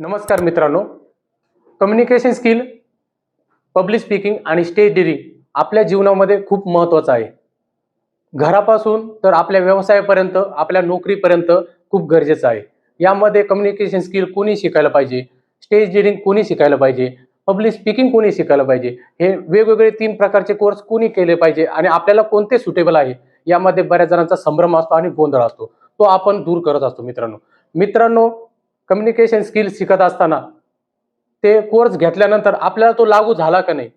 नमस्कार मित्रांनो. Communication skill, public speaking आणि स्टेज डिरिंग आपल्या जीवनामध्ये खूप महत्त्वाचं आहे. घरापासून तर आपल्या व्यवसायापर्यंत, आपल्या नोकरीपर्यंत खूप गरजेचं आहे. यामध्ये कम्युनिकेशन स्किल कोणी शिकायला पाहिजे, स्टेज डिरिंग कोणी शिकायला पाहिजे, पब्लिक स्पीकिंग कोणी शिकायला पाहिजे, हे वेगवेगळे 3 प्रकारचे कोर्स कोणी केले पाहिजे आणि आपल्याला कोणते सुटेबल आहे, यामध्ये बऱ्याच जणांचा संभ्रम असतो आणि गोंधळ असतो. तो आपण दूर करत असतो मित्रांनो. मित्रांनो, कम्युनिकेशन स्किल शिकत असताना ते कोर्स घेतल्यानंतर आपल्याला तो लागू झाला का नाही?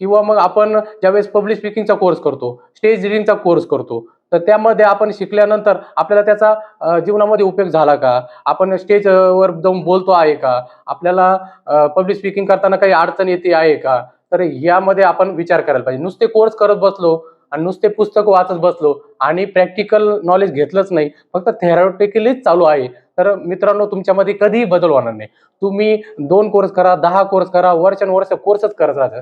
किंवा मग आपण ज्यावेळेस पब्लिक स्पीकिंगचा कोर्स करतो, स्टेज रीडिंगचा कोर्स करतो, तर त्यामध्ये आपण शिकल्यानंतर आपल्याला त्याचा जीवनामध्ये उपयोग झाला का? आपण स्टेजवर जाऊन बोलतो आहे का? आपल्याला पब्लिक स्पीकिंग करताना काही अडचण येते आहे का? तर यामध्ये आपण विचार करायला पाहिजे. नुसते कोर्स करत बसलो आणि नुसते पुस्तक वाचत बसलो आणि प्रॅक्टिकल नॉलेज घेतलंच नाही, फक्त थेरॉटिकलीच चालू आहे, तर मित्रांनो तुमच्यामध्ये कधीही बदल होणार नाही. तुम्ही 2 कोर्स करा, 10 कोर्स करा, वर्षानुवर्ष कोर्सच करत राहा,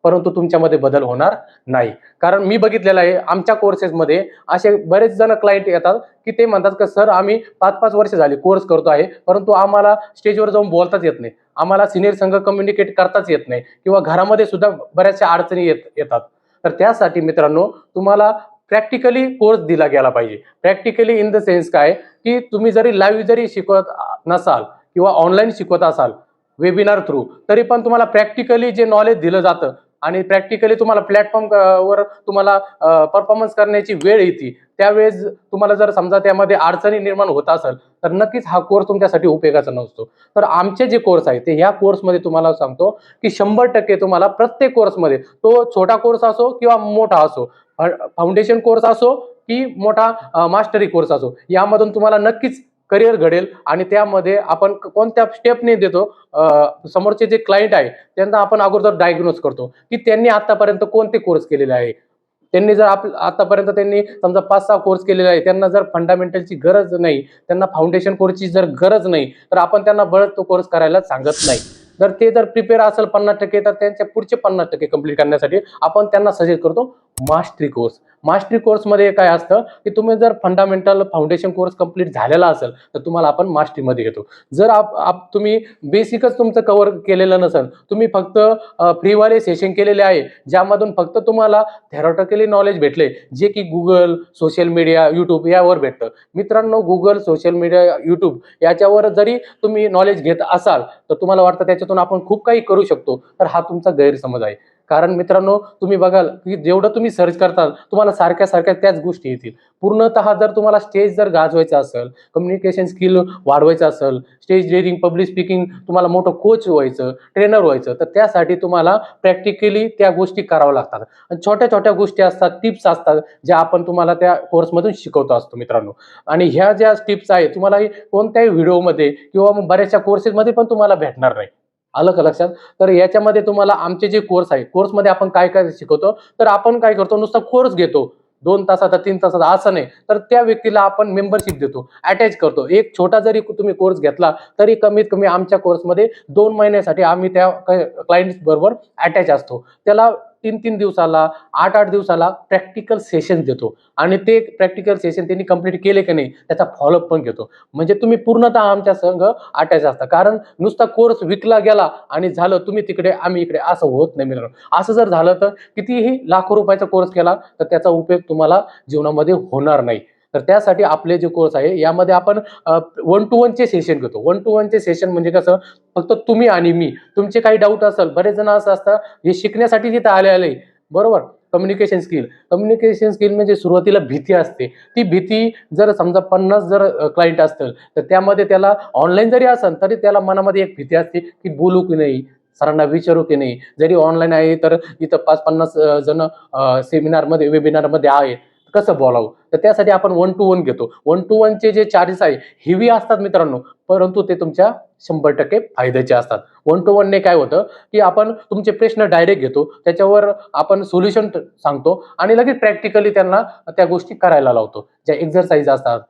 परंतु तुमच्यामध्ये बदल होणार नाही. कारण मी बघितलेलं आहे आमच्या कोर्सेसमध्ये असे बरेच जण क्लायंट येतात, की ते म्हणतात की सर आम्ही 5-5 वर्ष झाली कोर्स करतो आहे, परंतु आम्हाला स्टेजवर जाऊन बोलताच येत नाही. आम्हाला सीनियर संघ कम्युनिकेट करताच येत नाही किंवा घरामध्ये सुद्धा बऱ्याचशा अडचणी येतात. तर त्यासाठी मित्रांनो तुम्हाला प्रॅक्टिकली कोर्स दिला गेला पाहिजे. प्रॅक्टिकली इन द सेन्स काय, की तुम्ही जरी लाईव्ह जरी शिकवत नसाल किंवा ऑनलाईन शिकवत असाल वेबिनार थ्रू, तरी पण तुम्हाला प्रॅक्टिकली जे नॉलेज दिलं जातं आणि प्रॅक्टिकली तुम्हाला प्लॅटफॉर्म वर तुम्हाला परफॉर्मन्स करण्याची वेळ येते, त्यावेळेस तुम्हाला जर समजा त्यामध्ये अडचणी निर्माण होत असेल, तर नक्कीच हा कोर्स तुमच्यासाठी उपयोगाचा नसतो. तर आमचे जे कोर्स आहे ते ह्या कोर्समध्ये तुम्हाला सांगतो की 100% तुम्हाला प्रत्येक कोर्समध्ये, तो छोटा कोर्स असो किंवा मोठा असो, फाउंडेशन कोर्स असो की मोठा मास्टरी कोर्स असो, यामधून तुम्हाला नक्कीच करिअर घडेल आणि त्यामध्ये आपण कोणत्या स्टेपने देतो, समोरचे जे क्लायंट आहे त्यांना आपण अगोदर डायग्नोज करतो की त्यांनी आतापर्यंत कोणते कोर्स केलेले आहे. त्यांनी जर आतापर्यंत त्यांनी समजा 5-6 कोर्स केलेले आहे, त्यांना जर फंडामेंटलची गरज नाही, त्यांना फाउंडेशन कोर्सची जर गरज नाही, तर आपण त्यांना बळच तो कोर्स करायला सांगत नाही. जर ते जर प्रिपेअर असेल 50%, तर त्यांच्या पुढचे 50% कंप्लीट करण्यासाठी आपण त्यांना सजेस्ट करतो मास्टरी कोर्स. मास्टरी कोर्समध्ये काय असतं, की तुम्ही जर फंडामेंटल फाउंडेशन कोर्स कंप्लीट झालेला असेल, तर तुम्हाला आपण मास्टरीमध्ये घेतो. जर तुम्ही बेसिकच तुमचं कव्हर केलेलं नसेल, तुम्ही फक्त फ्रीवाले सेशन केलेले आहे, ज्यामधून फक्त तुम्हाला थेरॉटिकली नॉलेज भेटले, जे की Google, सोशल मीडिया, YouTube यावर भेटतं. मित्रांनो, Google, सोशल मीडिया, YouTube याच्यावर जरी तुम्ही नॉलेज घेत असाल, तर तुम्हाला वाटतं त्याच्यातून आपण खूप काही करू शकतो, तर हा तुमचा गैरसमज आहे. कारण मित्रांनो, तुम्ही बघाल की जेवढं तुम्ही सर्च करताल, तुम्हाला सारख्या त्याच गोष्टी येतील. पूर्णतः जर तुम्हाला स्टेज जर गाजवायचं असेल, कम्युनिकेशन स्किल वाढवायचं असेल, स्टेज रिडिंग, पब्लिक स्पीकिंग, तुम्हाला मोठं कोच व्हायचं, ट्रेनर व्हायचं, तर त्यासाठी तुम्हाला प्रॅक्टिकली त्या गोष्टी कराव्या लागतात. आणि छोट्या-छोट्या गोष्टी असतात, टिप्स असतात, ज्या आपण तुम्हाला त्या कोर्समधून शिकवतो असतो मित्रांनो. आणि ह्या ज्या टिप्स आहेत, तुम्हाला कोणत्याही व्हिडिओमध्ये किंवा मग बऱ्याचशा कोर्सेसमध्ये पण तुम्हाला भेटणार नाही. आलं का लक्षात? तर याच्यामध्ये तुम्हाला आमचे जे कोर्स आहे, कोर्समध्ये आपण काय-काय शिकवतो, तर आपण काय करतो, नुसता कोर्स घेतो. 2 तासाचा, 3 तासाचा असं नाही. तर त्या व्यक्तीला आपण मेंबरशिप देतो, अटॅच करतो. एक छोटा जरी तुम्ही कोर्स घेतला, तरी कमीत कमी आमच्या कोर्समध्ये 2 महिन्यासाठी आम्ही त्या क्लायंट्स बरोबर अटॅच असतो. त्याला 3-3 दिवसाला, 8-8 दिवसाला प्रॅक्टिकल सेशन देतो आणि ते प्रॅक्टिकल सेशन त्यांनी कंप्लीट केले की नाही, त्याचा फॉलोअप पण घेतो. म्हणजे तुम्ही पूर्णतः आमच्या संग अटॅच असता. कारण नुसता कोर्स विकला गेला आणि झालं तुम्ही तिकडे आम्ही इकडे, असं होत नाही मित्रांनो. असं जर झालं तर कितीही लाखो रुपयाचा कोर्स केला, तर त्याचा उपयोग तुम्हाला जीवनामध्ये होणार नाही. तर त्यासाठी आपले जे कोर्स आहे यामध्ये आपण 1 to 1 चे सेशन घेतो. 1 to 1 चे सेशन म्हणजे कसं, फक्त तुम्ही आणि मी. तुमचे काही डाऊट असेल, बरेच जण असं असतं हे शिकण्यासाठी तिथं आले, बरोबर? कम्युनिकेशन स्किल म्हणजे सुरुवातीला भीती असते. ती भीती जर समजा 50 जर क्लायंट असतील, तर त्यामध्ये त्याला ऑनलाईन जरी असेल, तरी त्याला मनामध्ये एक भीती असते, की बोलू की नाही? सरांना विचारू की नाही? जरी ऑनलाईन आहे, तर इथं 5-50 जण सेमिनारमध्ये, वेबिनारमध्ये आहेत. कसं बोलावं? तर त्यासाठी आपण 1 to 1 घेतो. 1 to 1 चे जे चार्जेस आहे, हेवी असतात मित्रांनो, परंतु ते तुमच्या 100% फायद्याचे असतात. 1 to 1 ने काय होतं, की आपण तुमचे प्रश्न डायरेक्ट घेतो, त्याच्यावर आपण सोल्युशन सांगतो आणि लगेच प्रॅक्टिकली त्यांना त्या गोष्टी करायला लावतो. ज्या एक्सरसाइज असतात,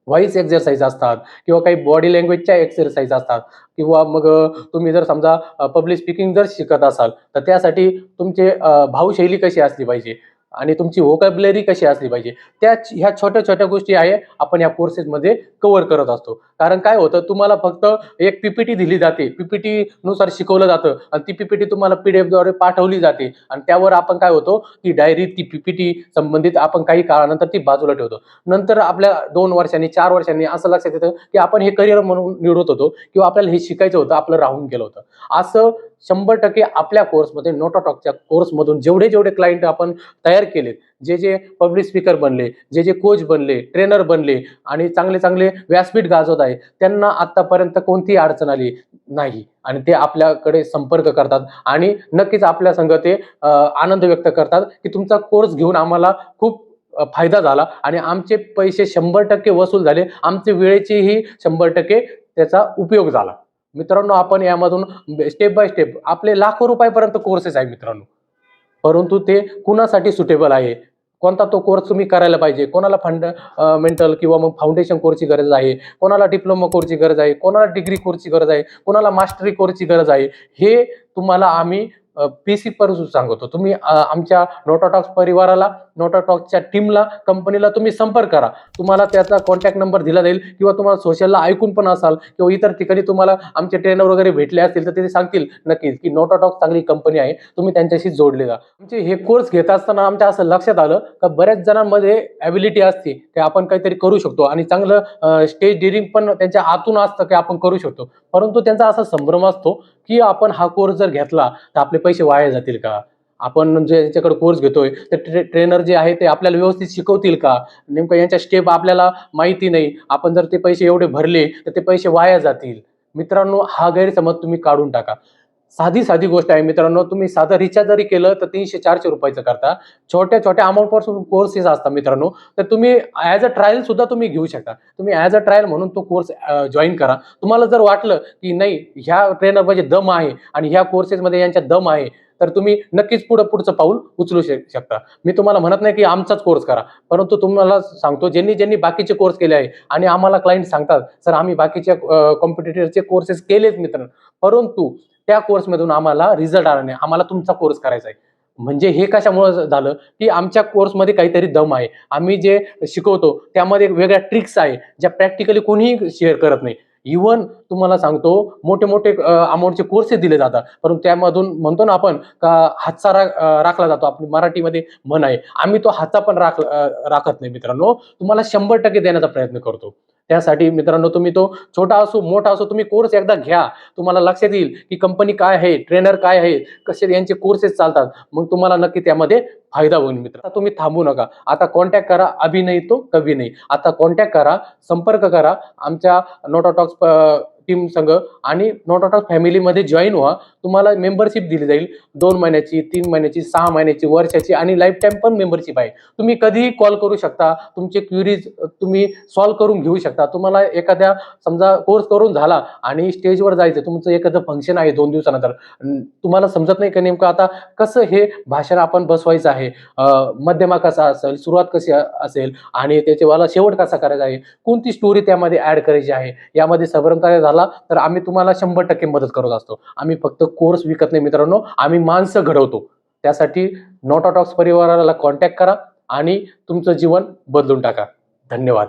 व्हॉईस एक्सरसाइज असतात किंवा काही बॉडी लँग्वेजच्या एक्सरसाइज असतात किंवा मग तुम्ही जर समजा पब्लिक स्पीकिंग जर शिकत असाल, तर त्यासाठी तुमचे भावशैली कशी असली पाहिजे, आणि तुमची व्होकॅब्युलरी कशी असली पाहिजे, त्या ह्या छोट्या छोट्या गोष्टी आहे आपण या कोर्सेसमध्ये कव्हर करत असतो. कारण काय होतं, तुम्हाला फक्त एक पीपीटी दिली जाते, पीपीटी नुसार शिकवलं जातं आणि ती पीपीटी तुम्हाला PDF द्वारे पाठवली जाते आणि त्यावर आपण काय होतो, ती डायरी, ती पीपीटी संबंधित आपण काही काळानंतर ती बाजूला ठेवतो. नंतर आपल्या 2 वर्षांनी 4 वर्षांनी असं लक्षात येतं की आपण हे करिअर म्हणून निवडत होतो किंवा आपल्याला हे शिकायचं होतं, आपलं राहून गेलं होतं. असं 100% आपल्या कोर्समध्ये, नोटाटॉकच्या कोर्समधून जेवढे जेवढे क्लायंट आपण तयार केलेत, जे जे पब्लिक स्पीकर बनले, जे जे कोच बनले, ट्रेनर बनले आणि चांगले चांगले व्यासपीठ गाजवत आहे, त्यांना आतापर्यंत कोणतीही अडचण आली नाही आणि ते आपल्याकडे संपर्क करतात आणि नक्कीच आपल्या संग ते आनंद व्यक्त करतात की तुमचा कोर्स घेऊन आम्हाला खूप फायदा झाला आणि आमचे पैसे 100% वसूल झाले, आमचे वेळेचेही 100% त्याचा उपयोग झाला. मित्रांनो, आपण यामधून स्टेप बाय स्टेप आपले लाखो रुपयापर्यंत कोर्सेस आहे मित्रांनो, परंतु ते कुणासाठी सुटेबल आहे, कोणता तो कोर्स तुम्ही करायला पाहिजे, कोणाला फंडामेंटल किंवा मग फाउंडेशन कोर्सची गरज आहे, कोणाला डिप्लोमा कोर्सची गरज आहे, कोणाला डिग्री कोर्सची गरज आहे, कोणाला मास्टरी कोर्सची गरज आहे, हे तुम्हाला आम्ही पीसी पर सांगतो. तुम्ही आमच्या नोटाटॉक्स परिवाराला, नोटाटॉक्सच्या टीमला, कंपनीला तुम्ही संपर्क करा. तुम्हाला त्याचा कॉन्टॅक्ट नंबर दिला जाईल किंवा तुम्हाला सोशलला ऐकून पण असाल किंवा इतर ठिकाणी तुम्हाला आमचे ट्रेनर वगैरे भेटले असतील तर ते सांगतील नक्कीच की नोटाटॉक्स चांगली कंपनी आहे, तुम्ही त्यांच्याशी जोडले जा. आमचे हे कोर्स घेत असताना आमच्या असं लक्षात आलं का बऱ्याच जणांमध्ये ॲबिलिटी असते की आपण काहीतरी करू शकतो आणि चांगलं स्टेज डिरिंग पण त्यांच्या आतून असतं की आपण करू शकतो, परंतु त्यांचा असा संभ्रम असतो की आपण हा कोर्स जर घेतला तर आपले पैसे वाया जातील का, आपण जे याच्याकडे कोर्स घेतोय तर ट्रेनर जे आहे ते आपल्याला व्यवस्थित शिकवतील का, नेमकं यांच्या स्टेप आपल्याला माहिती नाही, आपण जर ते पैसे एवढे भरले तर ते पैसे वाया जातील. मित्रांनो, हा गैरसमज तुम्ही काढून टाका. साधी साधी गोष्ट आहे मित्रांनो, तुम्ही साधं रिचार्ज जरी केलं तर 300-400 रुपयाचं करता. छोट्या छोट्या अमाऊंटपासून कोर्सेस असतात मित्रांनो, तर तुम्ही ॲज अ ट्रायल सुद्धा तुम्ही घेऊ शकता. तुम्ही ॲज अ ट्रायल म्हणून तो कोर्स जॉईन करा. तुम्हाला जर वाटलं की नाही ह्या ट्रेनरमध्ये दम आहे आणि ह्या कोर्सेसमध्ये यांच्या दम आहे, तर तुम्ही नक्कीच पुढचं पाऊल उचलू शकता. मी तुम्हाला म्हणत नाही की आमचाच कोर्स करा, परंतु तुम्हाला सांगतो ज्यांनी ज्यांनी बाकीचे कोर्स केले आहे आणि आम्हाला क्लायंट सांगतात सर आम्ही बाकीच्या कॉम्पिटिटरचे कोर्सेस केलेत मित्रांनो, परंतु त्या कोर्समधून आम्हाला रिझल्ट आला नाही, आम्हाला तुमचा कोर्स करायचा आहे. म्हणजे हे कशामुळे झालं की आमच्या कोर्समध्ये काहीतरी दम आहे. आम्ही जे शिकवतो त्यामध्ये वेगळ्या ट्रिक्स आहे ज्या प्रॅक्टिकली कोणीही शेअर करत नाही. इव्हन तुम्हाला सांगतो मोठे मोठे अमाऊंटचे कोर्सेस दिले जातात, परंतु त्यामधून म्हणतो ना आपण का हातचा राखला जातो, आपली मराठीमध्ये म्हण आहे, आम्ही तो हातचा पण राखत नाही मित्रांनो. तुम्हाला 100% देण्याचा प्रयत्न करतो. त्यासाठी मित्रांनो, तुम्ही तो छोटा असो मोठा असो, तुम्ही कोर्स एकदा घ्या, तुम्हाला लक्षात येईल की कंपनी काय आहे, ट्रेनर काय आहे, कसे यांचे कोर्सेस चालतात, मग तुम्हाला नक्की त्यामध्ये फायदा होईल मित्र. आता तुम्ही थांबू नका, आता कॉन्टॅक्ट करा. अभी नाही तो कभी नाही. आता कॉन्टॅक्ट करा, संपर्क करा आमच्या नोटाटॉक्स टीम संघ आणि नोटाटॉक्स फॅमिलीमध्ये जॉईन व्हा. तुम्हाला मेंबरशिप दिली जाईल 2 महिन्याची, 3 महिन्याची, 6 महिन्याची, वर्षाची आणि लाईफ टाईम पण मेंबरशिप आहे. तुम्ही कधीही कॉल करू शकता, तुमचे क्वेरीज तुम्ही सॉल्व्ह करून घेऊ शकता. तुम्हाला एखाद्या समजा कोर्स करून झाला आणि स्टेजवर जायचं, तुमचं एखादं फंक्शन आहे 2 दिवसानंतर, तुम्हाला समजत नाही का नेमकं आता कसं हे भाषण आपण बसवायचं आहे, मध्यमा कसा असेल, सुरुवात कशी असेल आणि त्याच्यावाला शेवट कसा करायचा आहे, कोणती स्टोरी त्यामध्ये ऍड करायची आहे, यामध्ये सबरमता झाला तर आम्ही तुम्हाला 100% मदत करत असतो. आम्ही फक्त कोर्स विकत नाही मित्रांनो, आम्ही माणसं घडवतो. त्यासाठी नोटाटॉक्स परिवाराला कॉन्टॅक्ट करा आणि तुमचं जीवन बदलून टाका. धन्यवाद.